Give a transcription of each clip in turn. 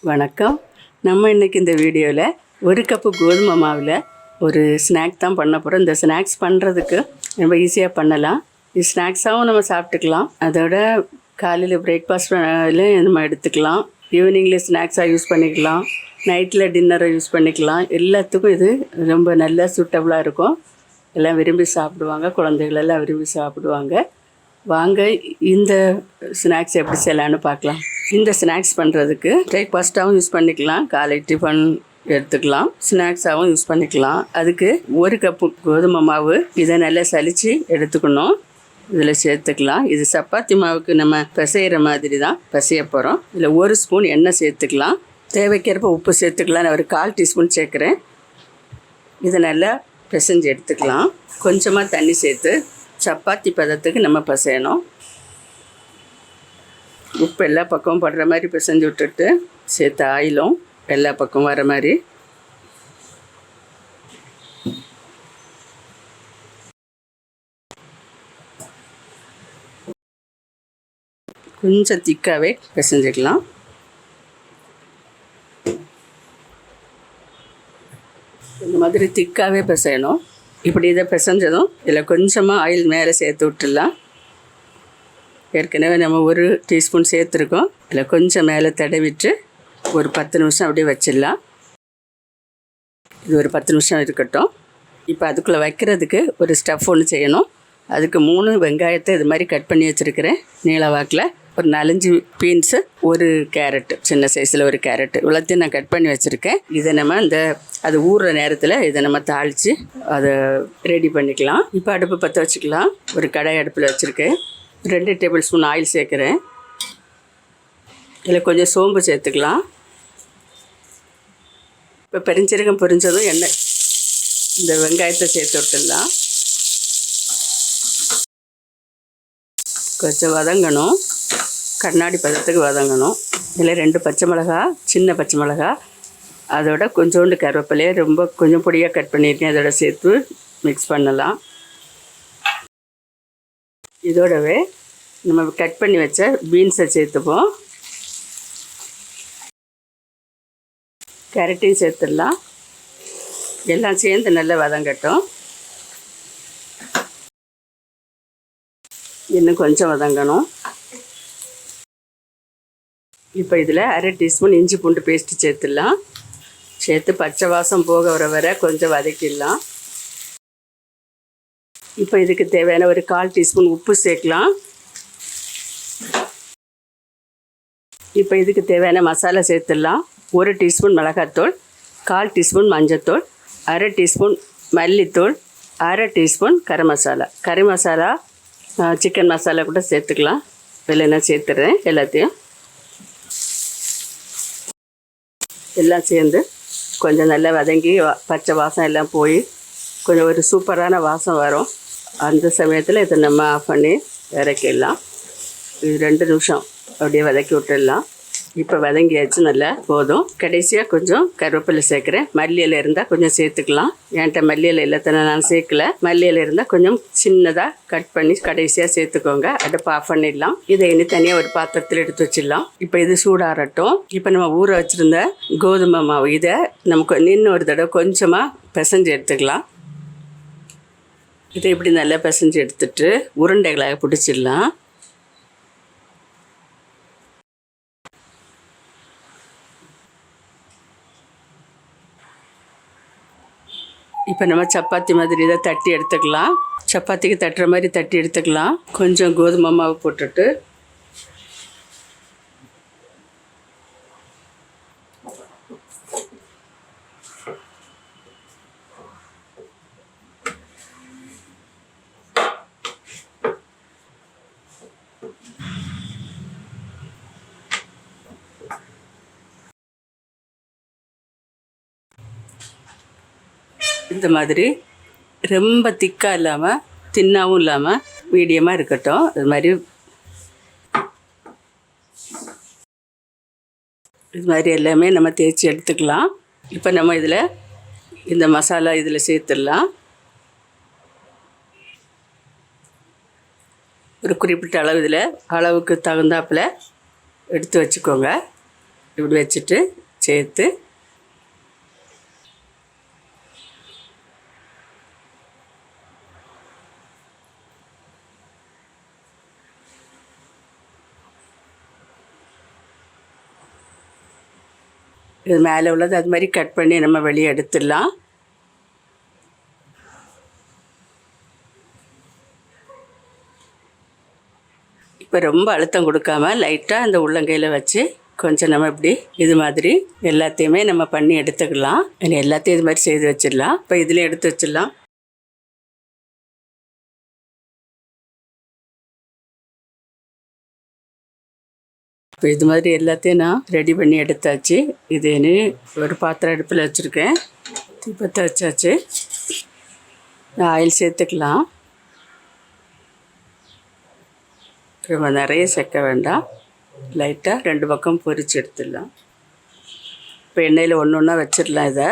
வணக்கம். நம்ம இன்றைக்கி இந்த வீடியோவில் ஒரு கப்பு கோதுமை மாவில் ஒரு ஸ்நாக் தான் பண்ண போகிறோம். இந்த ஸ்நாக்ஸ் பண்ணுறதுக்கு ரொம்ப ஈஸியாக பண்ணலாம். இது ஸ்நாக்ஸாகவும் நம்ம சாப்பிட்டுக்கலாம். அதோட காலையில் பிரேக்ஃபாஸ்ட்டில் நம்ம எடுத்துக்கலாம். ஈவினிங்கில் ஸ்நாக்ஸாக யூஸ் பண்ணிக்கலாம். நைட்டில் டின்னரை யூஸ் பண்ணிக்கலாம். எல்லாத்துக்கும் இது ரொம்ப நல்ல சூட்டபுளாக இருக்கும். எல்லாம் விரும்பி சாப்பிடுவாங்க. குழந்தைகளெல்லாம் விரும்பி சாப்பிடுவாங்க. வாங்க இந்த ஸ்நாக்ஸ் எப்படி செய்யலான்னு பார்க்கலாம். இந்த ஸ்நாக்ஸ் பண்ணுறதுக்கு பிரேக்ஃபாஸ்ட்டாகவும் யூஸ் பண்ணிக்கலாம், காலை டிஃபன் எடுத்துக்கலாம், ஸ்நாக்ஸாகவும் யூஸ் பண்ணிக்கலாம். அதுக்கு ஒரு கப்பு கோதுமை மாவு இதை நல்லா சலித்து எடுத்துக்கணும். இதில் சேர்த்துக்கலாம். இது சப்பாத்தி மாவுக்கு நம்ம பிசைகிற மாதிரி தான் பிசைய போகிறோம். இதில் ஒரு ஸ்பூன் எண்ணெய் சேர்த்துக்கலாம். தேவைக்கிறப்ப உப்பு சேர்த்துக்கலாம். நான் ஒரு 1/4 டீஸ்பூன் சேர்க்குறேன். இதை நல்லா பிசைஞ்சு எடுத்துக்கலாம். கொஞ்சமாக தண்ணி சேர்த்து சப்பாத்தி பதத்துக்கு நம்ம பிசையணும். உப்பு எல்லா பக்கமும் படுற மாதிரி பிசைஞ்சு விட்டுட்டு சேர்த்து ஆயிலும் எல்லா பக்கமும் வர மாதிரி கொஞ்சம் திக்காகவே பிசைஞ்சிக்கலாம். இந்த மாதிரி திக்காகவே பிசையணும். இப்படி இதை பிசைஞ்சதும் இதில் கொஞ்சமாக ஆயில் மேலே சேர்த்து விட்டுடலாம். ஏற்கனவே நம்ம 1 டீஸ்பூன் சேர்த்துருக்கோம். இதில் கொஞ்சம் மேலே தடவிட்டு ஒரு 10 நிமிஷம் அப்படியே வச்சிடலாம். இது ஒரு 10 நிமிஷம் இருக்கட்டும். இப்போ அதுக்குள்ளே வைக்கிறதுக்கு ஒரு ஸ்டஃப் ஒன்று செய்யணும். அதுக்கு 3 வெங்காயத்தை இது மாதிரி கட் பண்ணி வச்சுருக்கிறேன் நீள வாக்கில். ஒரு 4-5 பீன்ஸு, ஒரு கேரட்டு, சின்ன சைஸில் ஒரு கேரட்டு, இவ்வளோத்தையும் நான் கட் பண்ணி வச்சுருக்கேன். இதை நம்ம அது ஊறுற நேரத்தில் இதை நம்ம தாளித்து அதை ரெடி பண்ணிக்கலாம். இப்போ அடுப்பு பற்ற வச்சுக்கலாம். ஒரு கடாய் அடுப்பில் வச்சுருக்கேன். 2 டேபிள் ஸ்பூன் ஆயில் சேர்க்குறேன். இதில் கொஞ்சம் சோம்பு சேர்த்துக்கலாம். இப்போ பெருஞ்சீரகம் பொரிஞ்சதும் எண்ணெய் இந்த வெங்காயத்தை சேர்த்து விட்டுடலாம். கொஞ்சம் வதங்கணும். கண்ணாடி பதத்துக்கு வதங்கணும். இதில் 2 பச்சை மிளகா, சின்ன பச்சை மிளகா, அதோட கொஞ்சோண்டு கருவேப்பிலையை ரொம்ப கொஞ்சம் பொடியாக கட் பண்ணியிருக்கேன். அதோட சேர்த்து மிக்ஸ் பண்ணலாம். இதோடவே நம்ம கட் பண்ணி வச்ச பீன்ஸை சேர்த்துப்போம். கேரட்டையும் சேர்த்துடலாம். எல்லாம் சேர்ந்து நல்லா வதங்கட்டும். இன்னும் கொஞ்சம் வதங்கணும். இப்போ இதில் 1/2 டீஸ்பூன் இஞ்சி பூண்டு பேஸ்ட்டு சேர்த்துடலாம். சேர்த்து பச்சை வாசம் போக வர கொஞ்சம் வதக்கிடலாம். இப்போ இதுக்கு தேவையான ஒரு 1/4 டீஸ்பூன் உப்பு சேர்க்கலாம். இப்போ இதுக்கு தேவையான மசாலா சேர்த்துடலாம். 1 டீஸ்பூன் மிளகாத்தூள், 1/4 டீஸ்பூன் மஞ்சத்தூள், 1/2 டீஸ்பூன் மல்லித்தூள், 1/2 டீஸ்பூன் கரம் மசாலா. கறி மசாலா, சிக்கன் மசாலா கூட சேர்த்துக்கலாம். இதில் நான் சேர்த்துறேன். எல்லாத்தையும் எல்லாம் சேர்ந்து கொஞ்சம் நல்லா வதங்கி பச்சை வாசம் எல்லாம் போய் கொஞ்சம் ஒரு சூப்பரான வாசம் வரும். அந்த சமயத்தில் இதை நம்ம ஆஃப் பண்ணி இறக்கிடலாம். இது 2 நிமிஷம் அப்படியே வதக்கி விட்டுடலாம். இப்போ வதங்கியாச்சு, நல்லா போதும். கடைசியாக கொஞ்சம் கருவேப்பிலை சேர்க்குறேன். மல்லி இலை இருந்தால் கொஞ்சம் சேர்த்துக்கலாம். என்கிட்ட மல்லி இலை இல்லைத்தானே நான் சேர்க்கல. மல்லி இலை இருந்தால் கொஞ்சம் சின்னதாக கட் பண்ணி கடைசியாக சேர்த்துக்கோங்க. அடுப்பு ஆஃப் பண்ணிடலாம். இதை இனி தனியாக ஒரு பாத்திரத்தில் எடுத்து வச்சிடலாம். இப்போ இது சூடாகட்டும். இப்போ நம்ம ஊற வச்சுருந்த கோதுமை மாவு இதை நமக்கு நின்று ஒரு தடவை கொஞ்சமாக பிசைஞ்சு எடுத்துக்கலாம். இதை இப்படி நல்லா பிசைஞ்சு எடுத்துட்டு உருண்டைகளாக பிடிச்சிடலாம். இப்போ நம்ம சப்பாத்தி மாதிரி இதை தட்டி எடுத்துக்கலாம். சப்பாத்திக்கு தட்டுற மாதிரி தட்டி எடுத்துக்கலாம். கொஞ்சம் கோதுமை மாவு போட்டுட்டு இந்த மாதிரி ரொம்ப திக்காக இல்லாமல் தின்னாகவும் இல்லாமல் மீடியமாக இருக்கட்டும். இது மாதிரி எல்லாமே நம்ம தேய்ச்சி எடுத்துக்கலாம். இப்போ நம்ம இதில் இந்த மசாலா இதில் சேர்த்துடலாம். ஒரு குறிப்பிட்ட அளவு இதில் அளவுக்கு தகுந்தாப்பில் எடுத்து வச்சுக்கோங்க. இப்படி வச்சுட்டு சேர்த்து இது மேலே உள்ளது அது மாதிரி கட் பண்ணி நம்ம வெளியே எடுத்துடலாம். இப்போ ரொம்ப அழுத்தம் கொடுக்காம லைட்டாக அந்த உள்ளங்கையில் வச்சு கொஞ்சம் நம்ம இப்படி இது மாதிரி எல்லாத்தையுமே நம்ம பண்ணி எடுத்துக்கலாம். எல்லாத்தையும் இது மாதிரி செய்து வச்சிடலாம். இப்போ இதுலேயும் எடுத்து வச்சிடலாம். இப்போ இது மாதிரி எல்லாத்தையும் நான் ரெடி பண்ணி எடுத்தாச்சு. இதுன்னு ஒரு பாத்திரம் அடுப்பில் வச்சுருக்கேன். தீபத்தை வச்சாச்சு. ஆயில் சேர்த்துக்கலாம். ரொம்ப நிறைய சேர்க்க வேண்டாம். லைட்டாக 2 பக்கம் பொரிச்சு எடுத்துடலாம். இப்போ எண்ணெயில் ஒன்று ஒன்றா வச்சிடலாம். இதை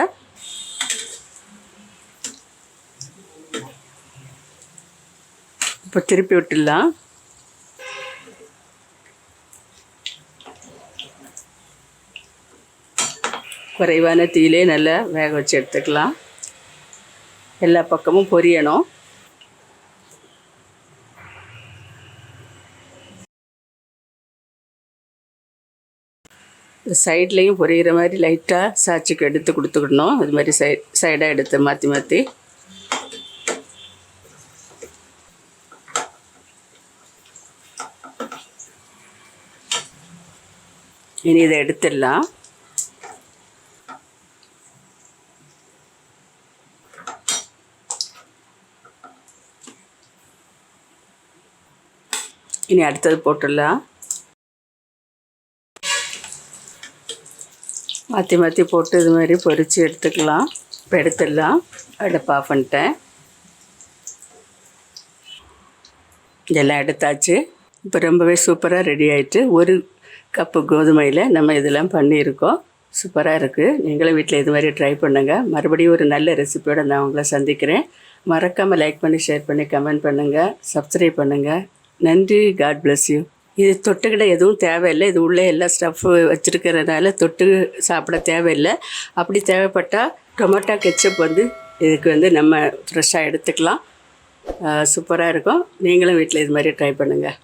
இப்போ திருப்பி விட்டுடலாம். குறைவான தீயிலே நல்லா வேக வச்சு எடுத்துக்கலாம். எல்லா பக்கமும் பொரியணும். சைட்லேயும் பொரியிற மாதிரி லைட்டாக சாட்சிக்கு எடுத்து கொடுத்துக்கிடணும். அது மாதிரி சைடாக எடுத்து மாற்றி மாற்றி இனி இதை எடுத்துடலாம். இனி அடுத்தது போட்டுடலாம். மாற்றி மாற்றி போட்டு இது மாதிரி பொரித்து எடுத்துக்கலாம். இப்போ எடுத்துடலாம். அடுப்பு ஆஃப் பண்ணிட்டேன். இதெல்லாம் எடுத்தாச்சு. இப்போ ரொம்பவே சூப்பராக ரெடி ஆகிட்டு 1 கப்பு கோதுமையில் நம்ம இதெல்லாம் பண்ணியிருக்கோம். சூப்பராக இருக்குது. நீங்களும் வீட்டில் இது மாதிரி ட்ரை பண்ணுங்கள். மறுபடியும் ஒரு நல்ல ரெசிபியோடு நான் உங்களை சந்திக்கிறேன். மறக்காமல் லைக் பண்ணி, ஷேர் பண்ணி, கமெண்ட் பண்ணுங்கள், சப்ஸ்கிரைப் பண்ணுங்கள். நன்றி. God bless you. இது தொட்டுக்கிட எதுவும் தேவையில்லை. இது உள்ளே எல்லா ஸ்டஃப்பு வச்சுருக்கிறதுனால தொட்டு சாப்பிட தேவையில்லை. அப்படி தேவைப்பட்டால் டொமேட்டோ கெச்சப் இதுக்கு நம்ம ஃப்ரெஷ்ஷாக எடுத்துக்கலாம். சூப்பராக இருக்கும். நீங்களும் வீட்டில் இது மாதிரி ட்ரை பண்ணுங்கள்.